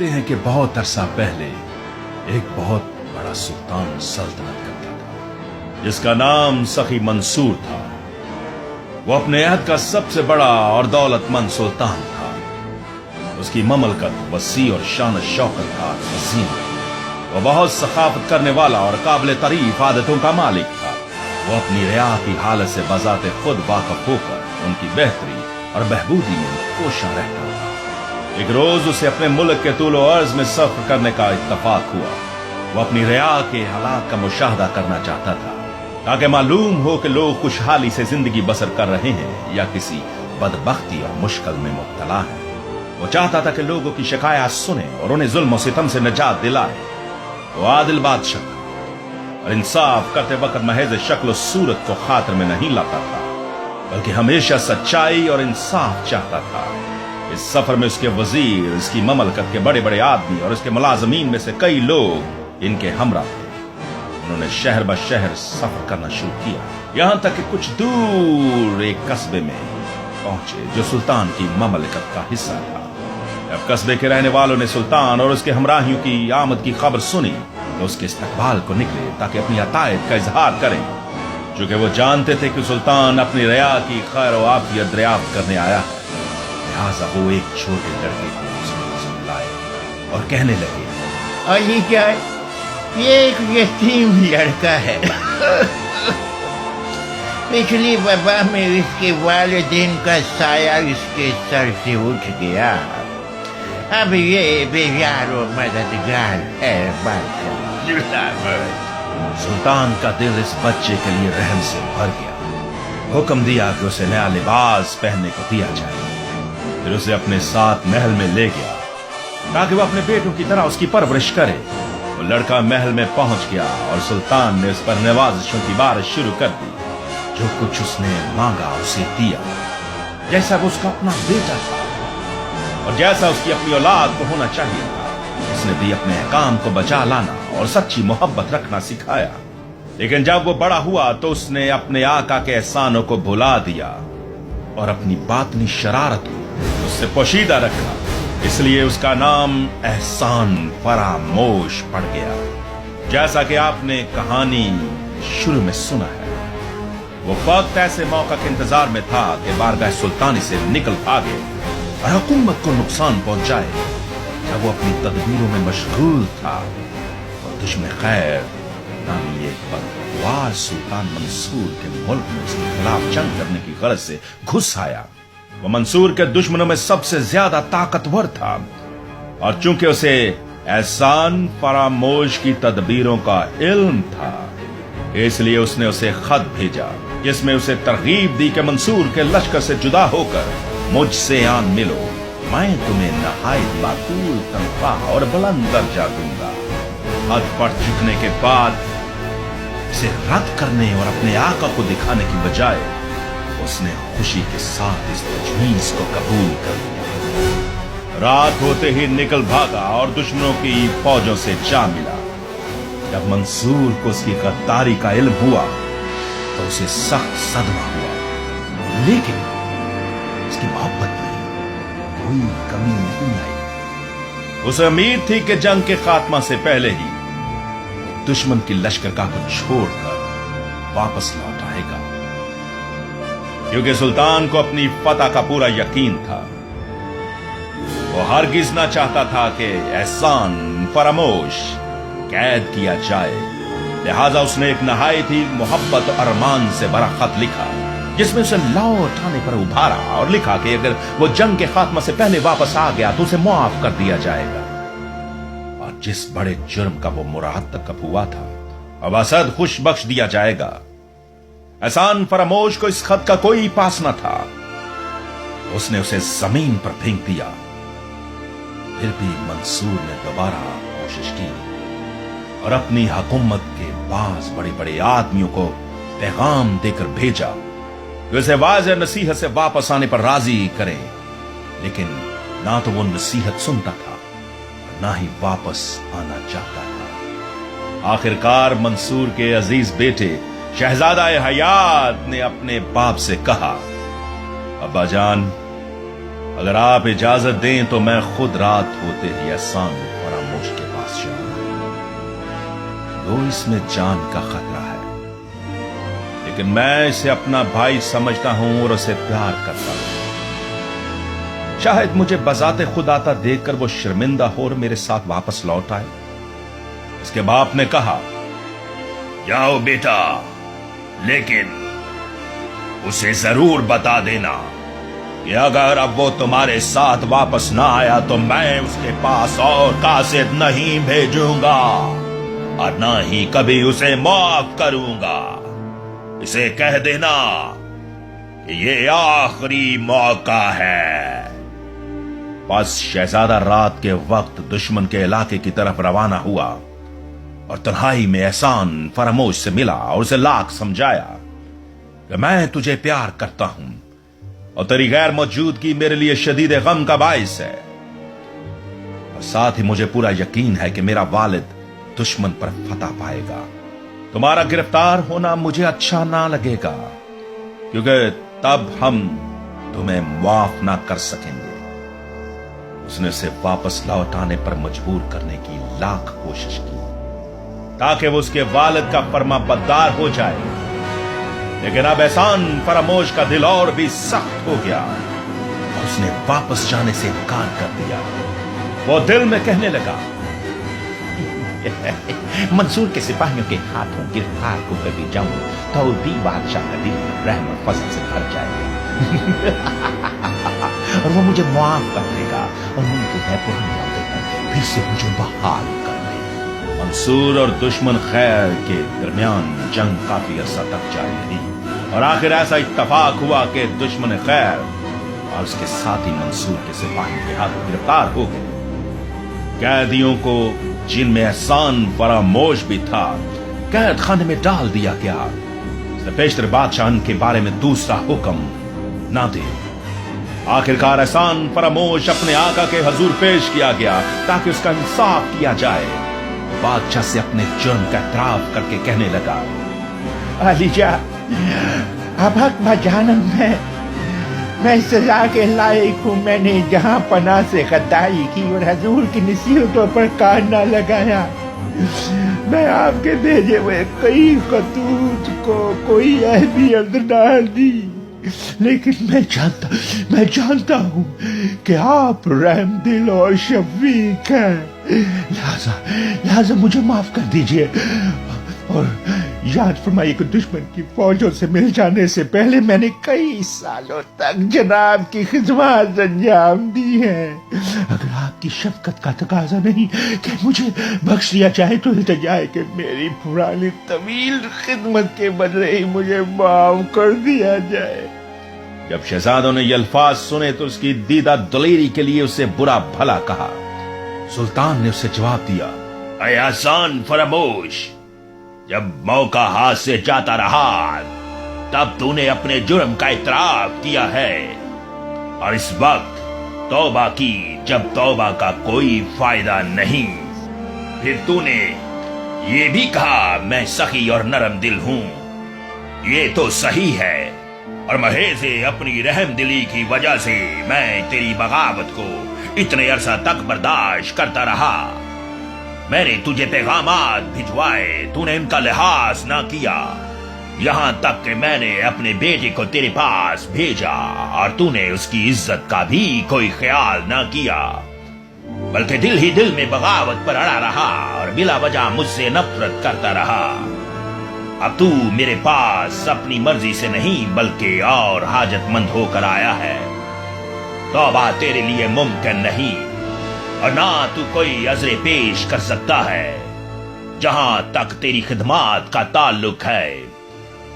कहते हैं कि बहुत अरसा पहले एक बहुत बड़ा सुल्तान सल्तनत करता था जिसका नाम सखी मंसूर था। वो अपने अहद का सबसे बड़ा और दौलतमंद सुल्तान था। उसकी ममलकत वसी और शान शौकत था वसीम। वो बहुत सखाफत करने वाला और काबिल तारीफ आदतों का मालिक था। वो अपनी रिया की हालत से बजाते खुद वाकफ होकर उनकी बेहतरी और बहबूदी में कोशा रहता था। एक रोज उसे अपने मुल्क के तूलो अर्ज में सफर करने का इत्तफाक हुआ। वो अपनी रिया के हालात का मुशाहदा करना चाहता था ताकि मालूम हो कि लोग खुशहाली से जिंदगी बसर कर रहे हैं या किसी बदबख्ती और मुश्किल में मुब्तला है। वो चाहता था कि लोगों की शिकायत सुने और उन्हें जुल्म और सितम से निजात दिलाए। वो आदिल बादशाह था और इंसाफ करते वक्त महज शक्ल सूरत को खातिर में नहीं लाता था, बल्कि हमेशा सच्चाई और इंसाफ चाहता था। इस सफर में उसके वजीर, इसकी ममलकत के बड़े बड़े आदमी और उसके मुलाजमीन में से कई लोग इनके हमरा थे। उन्होंने शहर ब शहर सफर करना शुरू किया, यहां तक कि कुछ दूर एक कस्बे में पहुंचे जो सुल्तान की ममलकत का हिस्सा था। जब कस्बे के रहने वालों ने सुल्तान और उसके हमराहियों की आमद की खबर सुनी तो उसके इस्तकबाल को निकले ताकि अपनी अतायत का इजहार करें। चूंकि वो जानते थे कि सुल्तान अपनी रिया की खैर और आफियत दरियाफ्त करने आया है, लिहाजा वो एक छोटे लड़के को उसमें लाए और कहने लगे, अली जान, ये एक यतीम लड़का है। पिछली वबा में इसके वालिदैन का साया इसके सर से उठ गया। अब ये बेजार और मददगार है। सुल्तान का दिल इस बच्चे के लिए रहम से भर गया। हुक्म दिया कि उसे नया लिबास पहनने को दिया जाए। फिर उसे अपने साथ महल में ले गया ताकि वो अपने बेटों की तरह उसकी परवरिश करे। वो लड़का महल में पहुंच गया और सुल्तान ने उस पर नवाजिशों की बारिश शुरू कर दी। जो कुछ उसने मांगा उसे दिया, जैसा वो उसका अपना बेटा था और जैसा उसकी अपनी औलाद को होना चाहिए था। उसने भी अपने अहकाम को बचा लाना और सच्ची मोहब्बत रखना सिखाया। लेकिन जब वो बड़ा हुआ तो उसने अपने आका के एहसानों को भुला दिया और अपनी बातनी शरारत को उससे पोशीदा रखा। इसलिए उसका नाम एहसान फरामोश पड़ गया। जैसा कि आपने कहानी शुरू में सुना है, वो वक्त ऐसे मौका के इंतजार में था कि बारगाह सुल्तानी से निकल भागे और हुकूमत को नुकसान पहुंचाए। जब वो अपनी तदबीरों में मशगूल था और दुश्मन खैर नामी एक बदवार सुल्तान मंसूर के मुल्क में उसके खिलाफ जंग करने की गरज से घुस आया। वो मंसूर के दुश्मनों में सबसे ज्यादा ताकतवर था और चूंकि उसे एहसान फरामोश की तदबीरों का इल्म था, इसलिए उसने उसे खत भेजा जिसमें उसे तरगीब दी कि मंसूर के लश्कर से जुदा होकर मुझसे आन मिलो। मैं तुम्हें नहायत बातूल तनख्वाह और बुलंद दर्जा दूंगा। हद पर चुकने के बाद इसे रद्द करने और अपने आका को दिखाने की बजाय उसने खुशी के साथ इस तजवीज को कबूल कर लिया। रात होते ही निकल भागा और दुश्मनों की फौजों से जा मिला। जब मंसूर को उसकी गद्दारी का इल्म हुआ तो उसे सख्त सदमा हुआ, लेकिन उसकी मोहब्बत में कोई कमी नहीं आई। उसे उम्मीद थी कि जंग के खात्मा से पहले ही दुश्मन की लश्करगाह को छोड़कर वापस लौट आएगा, क्योंकि सुल्तान को अपनी फतह का पूरा यकीन था। वो हरगिज ना चाहता था कि एहसान फरामोश कैद किया जाए। लिहाजा उसने एक नहायत ही मोहब्बत और अरमान से भरा खत लिखा जिसमें उसे लौट आने पर उभारा और लिखा कि अगर वो जंग के खात्मा से पहले वापस आ गया तो उसे मुआफ कर दिया जाएगा। और जिस बड़े जुर्म का वो मुरातकब हुआ था अब असद खुश बख्श दिया जाएगा। एहसान फरामोश को इस खत का कोई पास न था। उसने उसे जमीन पर फेंक दिया। फिर भी मंसूर ने दोबारा कोशिश की और अपनी हुकूमत के पास बड़े बड़े आदमियों को पैगाम देकर भेजा कि उसे वाज़ेह नसीहत से वापस आने पर राजी करे। लेकिन ना तो वो नसीहत सुनता था और ना ही वापस आना चाहता था। आखिरकार मंसूर के अजीज बेटे शहजादा हयात ने अपने बाप से कहा, अब्बा जान, اگر آپ اجازت دیں تو میں خود رات ہوتے ہی احسان فراموش کے پاس جاؤں. دو اس میں جان کا خطرہ ہے، لیکن میں اسے اپنا بھائی سمجھتا ہوں اور اسے پیار کرتا ہوں. شاید مجھے بذات خود آتا دیکھ کر وہ شرمندہ ہو اور میرے ساتھ واپس لوٹ آئے. اس کے باپ نے کہا، جاؤ بیٹا، لیکن اسے ضرور بتا دینا کہ اگر اب وہ تمہارے ساتھ واپس نہ آیا تو میں اس کے پاس اور قاصد نہیں بھیجوں گا اور نہ ہی کبھی اسے معاف کروں گا. اسے کہہ دینا کہ یہ آخری موقع ہے. بس شہزادہ رات کے وقت دشمن کے علاقے کی طرف روانہ ہوا اور تنہائی میں احسان فراموش سے ملا اور اسے لاکھ سمجھایا کہ میں تجھے پیار کرتا ہوں اور تیری غیر موجودگی میرے لیے شدید غم کا باعث ہے، اور ساتھ ہی مجھے پورا یقین ہے کہ میرا والد دشمن پر فتح پائے گا. تمہارا گرفتار ہونا مجھے اچھا نہ لگے گا، کیونکہ تب ہم تمہیں معاف نہ کر سکیں گے. اس نے اسے واپس لوٹ آنے پر مجبور کرنے کی لاکھ کوشش کی تاکہ وہ اس کے والد کا فرما بردار ہو جائے، لیکن اب احسان فراموش کا دل اور بھی سخت ہو گیا اور اس نے واپس جانے سے انکار کر دیا. وہ دل میں کہنے لگا، منصور کے سپاہیوں کے ہاتھوں گرفتار ہو کر بھی جاؤں تو بھی بادشاہ کا دل رحم اور فضل سے بھر جائے گا اور وہ مجھے معاف کر دے گا اور ممکن ہے پرانی باتیں کر پھر سے مجھے بحال کر دے. منصور اور دشمن خیر کے درمیان جنگ کافی عرصہ تک جاری رہی اور آخر ایسا اتفاق ہوا کہ دشمن خیر اور اس کے ساتھی منصور کے سپاہی کے ہاتھ گرفتار ہو گئے. قیدیوں کو، جن میں احسان فراموش بھی تھا، قید خانے میں ڈال دیا گیا. اس نے پیشتر بادشاہ ان کے بارے میں دوسرا حکم نہ دے. آخرکار احسان فراموش اپنے آقا کے حضور پیش کیا گیا تاکہ اس کا انصاف کیا جائے. بادشاہ سے اپنے جرم کا اعتراف کر کے کہنے لگا، علی جان، اب حق بجانم میں سزا کے لائق ہوں. میں نے جہاں پناہ سے غداری کی اور حضور کی نصیحتوں پر کان نہ لگایا. میں آپ کے بھیجے ہوئے کئی خطوط کو کوئی اہمیت نہ دی، لیکن میں جانتا ہوں کہ آپ رحم دل اور شفیق ہیں، لہذا مجھے معاف کر دیجئے اور یاد فرمائیے کہ دشمن کی فوجوں سے مل جانے سے پہلے میں نے کئی سالوں تک جناب کی خدمات انجام دی ہیں. اگر آپ کی شفقت کا تقاضا نہیں کہ مجھے بخش دیا جائے تو التجا ہے کہ میری پرانی طویل خدمت کے بدلے ہی مجھے معاف کر دیا جائے. جب شہزادوں نے یہ الفاظ سنے تو اس کی دیدہ دلیری کے لیے اسے برا بھلا کہا. سلطان نے اسے جواب دیا، اے احسان فراموش، جب موقع ہاتھ سے جاتا رہا تب تو نے اپنے جرم کا اعتراف کیا ہے اور اس وقت توبہ کی جب توبہ کا کوئی فائدہ نہیں. پھر تو نے یہ بھی کہا میں سخی اور نرم دل ہوں. یہ تو صحیح ہے اور محض اپنی رحم دلی کی وجہ سے میں تیری بغاوت کو اتنے عرصہ تک برداشت کرتا رہا. میں نے تجھے پیغامات بھجوائے، تو نے ان کا لحاظ نہ کیا، یہاں تک کہ میں نے اپنے بیٹے کو تیرے پاس بھیجا اور تو نے اس کی عزت کا بھی کوئی خیال نہ کیا، بلکہ دل ہی دل میں بغاوت پر اڑا رہا اور بلا وجہ مجھ سے نفرت کرتا رہا. اب تو میرے پاس اپنی مرضی سے نہیں بلکہ اور حاجت مند ہو کر آیا ہے. توبہ تیرے لیے ممکن نہیں اور نہ تو کوئی عذر پیش کر سکتا ہے. جہاں تک تیری خدمات کا تعلق ہے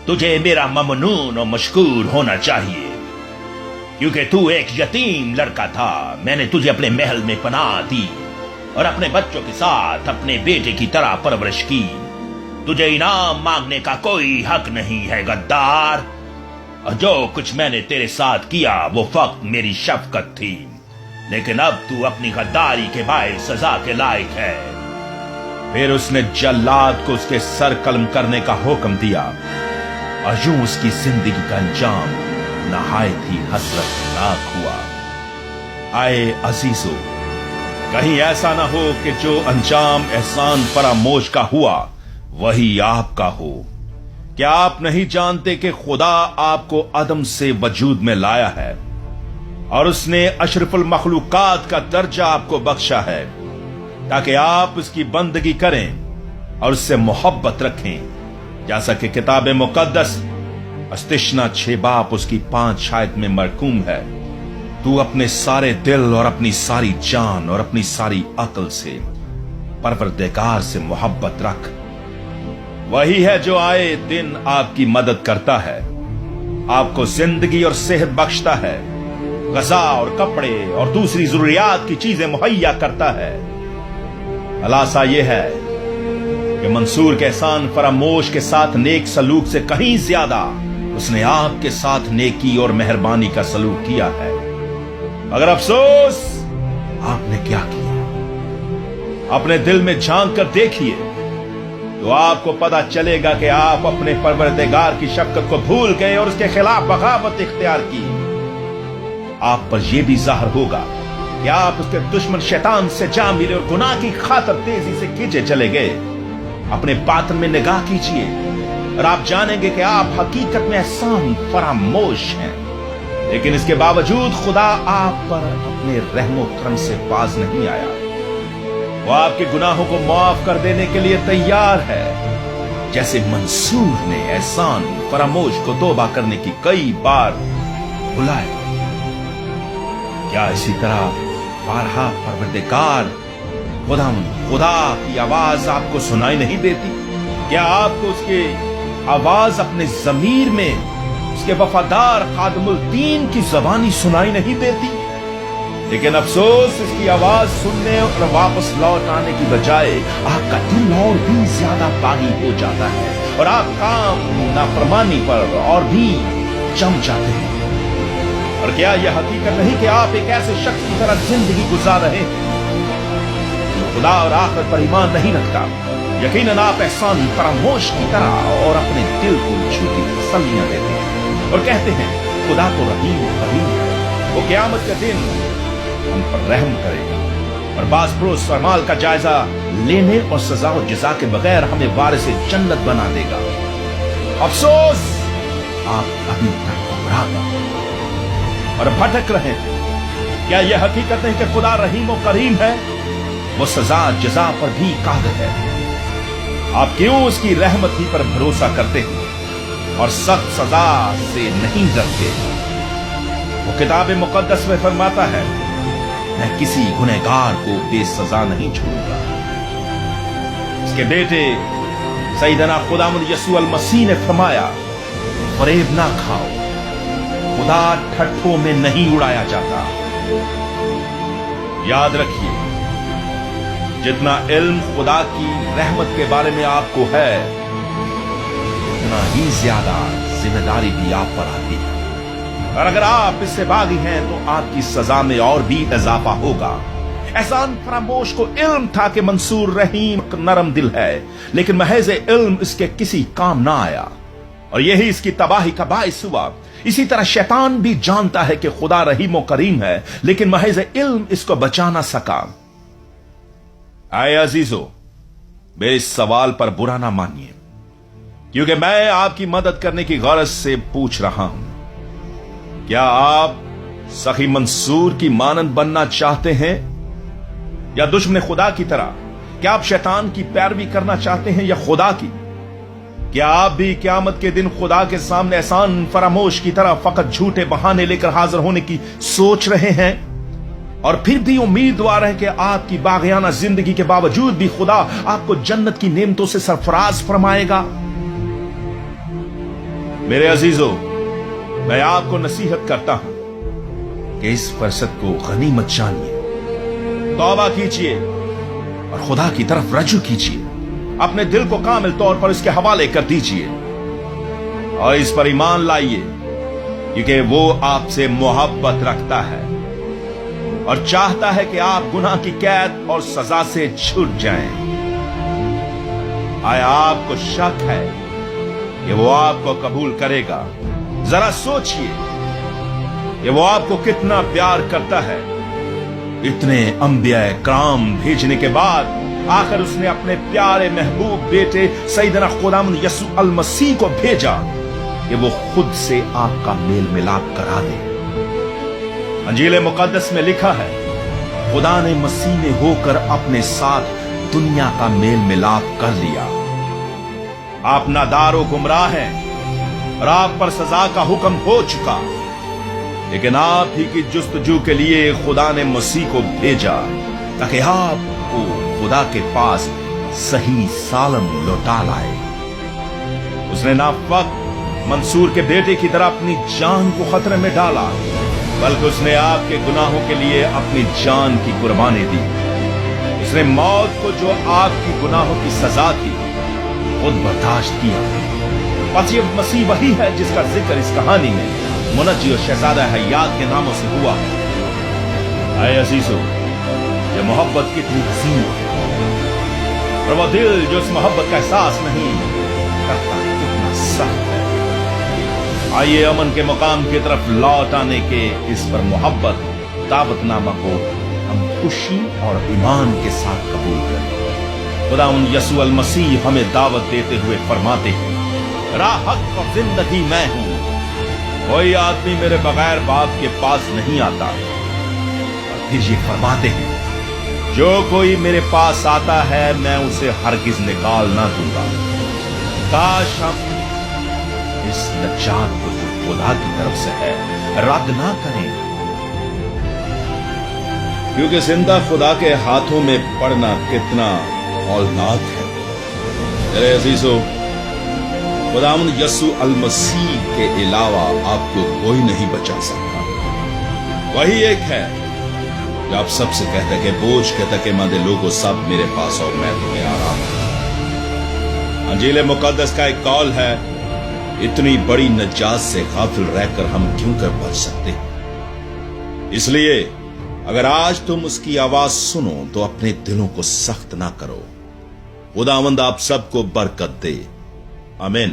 تجھے میرا ممنون اور مشکور ہونا چاہیے، کیونکہ تو ایک یتیم لڑکا تھا. میں نے تجھے اپنے محل میں پناہ دی اور اپنے بچوں کے ساتھ اپنے بیٹے کی طرح پرورش کی. تجھے انعام مانگنے کا کوئی حق نہیں ہے غدار، اور جو کچھ میں نے تیرے ساتھ کیا وہ فقط میری شفقت تھی، لیکن اب تو اپنی غداری کے باعث سزا کے لائق ہے. پھر اس نے جلاد کو اس کے سر قلم کرنے کا حکم دیا اور یوں اس کی زندگی کا انجام نہایت ہی حسرت ناک ہوا. आए अजीजों, कहीं ऐसा ना हो कि जो अंजाम एहसान फरामोश का हुआ वही आपका हो। क्या आप नहीं जानते कि खुदा आपको अदम से वजूद में लाया है और उसने अशरफुल मखलूकात का दर्जा आपको बख्शा है ताकि आप उसकी बंदगी करें और उससे मोहब्बत रखें, जैसा कि किताब मुकद्दस अस्तिशना 6 बाब उसकी 5 आयत में मरकूम है। तू अपने सारे दिल और अपनी सारी जान और अपनी सारी अक्ल से परवरदिगार से मोहब्बत रख। वही है जो आए दिन आपकी मदद करता है, आपको जिंदगी और सेहत बख्शता है, गज़ा और कपड़े और दूसरी जरूरियात की चीजें मुहैया करता है। खुलासा यह है कि मंसूर के एहसान फरामोश के साथ नेक सलूक से कहीं ज्यादा उसने आपके साथ नेकी और मेहरबानी का सलूक किया है। मगर अफसोस आपने क्या किया? अपने दिल में झांक कर देखिए तो आपको पता चलेगा कि आप अपने परवरदिगार की शफ़क़त को भूल गए और उसके खिलाफ बगावत इख्तियार की। आप पर यह भी ज़ाहिर होगा कि आप उसके दुश्मन शैतान से जा मिले और गुनाह की खातिर तेजी से खींचे चले गए। अपने बातन में निगाह कीजिए और आप जानेंगे कि आप हकीकत में एहसान फरामोश हैं, लेकिन इसके बावजूद खुदा आप पर अपने रहमो करम से बाज नहीं आया। वो आपके गुनाहों को माफ कर देने के लिए तैयार है, जैसे मंसूर ने एहसान फरामोश को तौबा करने की कई बार बुलाया। क्या इसी तरह बारहा परवरदिगार खुदा की आवाज आपको सुनाई नहीं देती? क्या आपको उसकी आवाज अपने जमीर में उसके वफादार खादिमुल दीन की जबानी सुनाई नहीं देती? लेकिन अफसोस, इसकी आवाज सुनने और वापस लौट आने की बजाय आपका दिल और भी ज्यादा बागी हो जाता है और आप काम नाफरमानी पर और भी जम जाते हैं। और क्या यह हकीकत नहीं कि आप एक ऐसे शख्स की तरह जिंदगी गुजार रहे हैं जो खुदा और आखिरत पर ईमान नहीं रखता? यकीनन आप एहसान फरामोश की तरह और अपने दिल को झूठी तसल्लियां देते हैं और कहते हैं खुदा तो रहीम और करीम है, वो क़यामत के दिन हम पर रहम करेगा और बाज़ पुरुष अमाल का जायजा लेने और सजा और जज़ा के बगैर हमें वारिस जन्नत बना देगा। अफसोस, आप अभी तक गुमराह हैं और भटक रहे हैं। क्या यह हकीकत नहीं कि खुदा रहीम और करीम है? वो सजा जज़ा पर भी कादिर है। आप क्यों उसकी रहमत ही पर भरोसा करते हैं और सख्त सजा से नहीं डरते? वो किताब मुकद्दस में फरमाता है, मैं किसी गुनहगार को बेसजा नहीं छोड़ूंगा। इसके बेटे सैयदना खुदावंद यसू अल मसीह ने फरमाया, फरेब ना खाओ, खुदा ठट्ठों में नहीं उड़ाया जाता। याद रखिए, जितना इल्म खुदा की रहमत के बारे में आपको है, उतना ही ज्यादा जिम्मेदारी भी आप पर आती है। और अगर आप इससे बागी हैं तो आपकी सजा में और भी इजाफा होगा। एहसान फरामोश को इल्म था कि मंसूर रहीम नरम दिल है, लेकिन महज इल्म इसके किसी काम ना आया और यही इसकी तबाही का बाइस हुआ। इसी तरह शैतान भी जानता है कि खुदा रहीम और करीम है, लेकिन महज इल्म इसको बचा ना सका। आए अजीजों, मेरे इस सवाल पर बुरा ना मानिए, क्योंकि मैं आपकी मदद करने की गरज से पूछ रहा हूं। क्या आप सखी मंसूर की मानंद बनना चाहते हैं या दुश्मन खुदा की तरह? क्या आप शैतान की पैरवी करना चाहते हैं या खुदा की? क्या आप भी क़यामत के दिन खुदा के सामने एहसान फरामोश की तरह फकत झूठे बहाने लेकर हाजिर होने की सोच रहे हैं और फिर भी उम्मीदवार है कि आपकी बाग़ियाना जिंदगी के बावजूद भी खुदा आपको जन्नत की नेमतों से सरफराज फरमाएगा? मेरे अजीजों, मैं आपको नसीहत करता हूं कि इस फुर्सत को गनीमत जानिए, तौबा कीजिए और खुदा की तरफ रजू कीजिए। अपने दिल को कामिल तौर पर इसके हवाले कर दीजिए और इस पर ईमान लाइए, क्योंकि वो आपसे मोहब्बत रखता है और चाहता है कि आप गुनाह की कैद और सजा से छूट जाएं। आया आपको शक है कि वो आपको कबूल करेगा? जरा सोचिए कि वो आपको कितना प्यार करता है इतने अंबिया कराम भेजने के बाद आखिर उसने अपने प्यारे महबूब बेटे सैयदना खुदावंद यसू अल मसीह को भेजा कि वो खुद से आपका मेल मिलाप करा दे। अंजील मुकद्दस में लिखा है, खुदा ने मसीह में होकर अपने साथ दुनिया का मेल मिलाप कर लिया। आप नादार गुमराह हैं और आप पर सजा का हुक्म हो चुका, लेकिन आप ही की जुस्तजू के लिए खुदा ने मसीह को भेजा ताकि आपको खुदा के पास सही सालम लौटा लाए। उसने नाफक मंसूर के बेटे की तरह अपनी जान को खतरे में डाला, बल्कि उसने आपके गुनाहों के लिए अपनी जान की कुर्बानी दी। उसने मौत को, जो आपकी गुनाहों की सजा थी, खुद बर्दाश्त किया। बस ये मसीह वही है जिसका जिक्र इस कहानी में मुनज्जी और शहजादा हयात के नामों से हुआ है। आए अजीजों, ये मोहब्बत कितनी हसीन है और वो दिल जो इस मोहब्बत का एहसास नहीं करता कितना सख्त है। आइए अमन के मुकाम की तरफ लौट आने के इस पर मोहब्बत दावतनामा को हम खुशी और ईमान के साथ कबूल करें। खुदावंद यसू अल मसीह हमें दावत देते हुए फरमाते हैं, राह हक और जिंदगी मैं हूं, कोई आदमी मेरे बगैर बाप के पास नहीं आता। और फिर ये फरमाते हैं, जो कोई मेरे पास आता है मैं उसे हरगिज निकाल ना दूंगा। काश हम इस नजात को जो खुदा की तरफ से है रद्द ना करें, क्योंकि जिंदा खुदा के हाथों में पड़ना कितना औलनाक है। मेरे अजीजों, खुदावंद यसू अल मसीह के अलावा आपको कोई नहीं बचा सकता। वही एक है जो आप सबसे कहता है कि बोझ कहता कि मादे लोगों सब मेरे पास और मैं तुम्हें आराम दूंगा। अंजील मुकद्दस का एक कौल है, इतनी बड़ी नजात से गाफिल रहकर हम क्यों कर बच सकते। इसलिए अगर आज तुम उसकी आवाज सुनो तो अपने दिलों को सख्त ना करो। खुदावंद आप सबको बरकत दे। आमीन।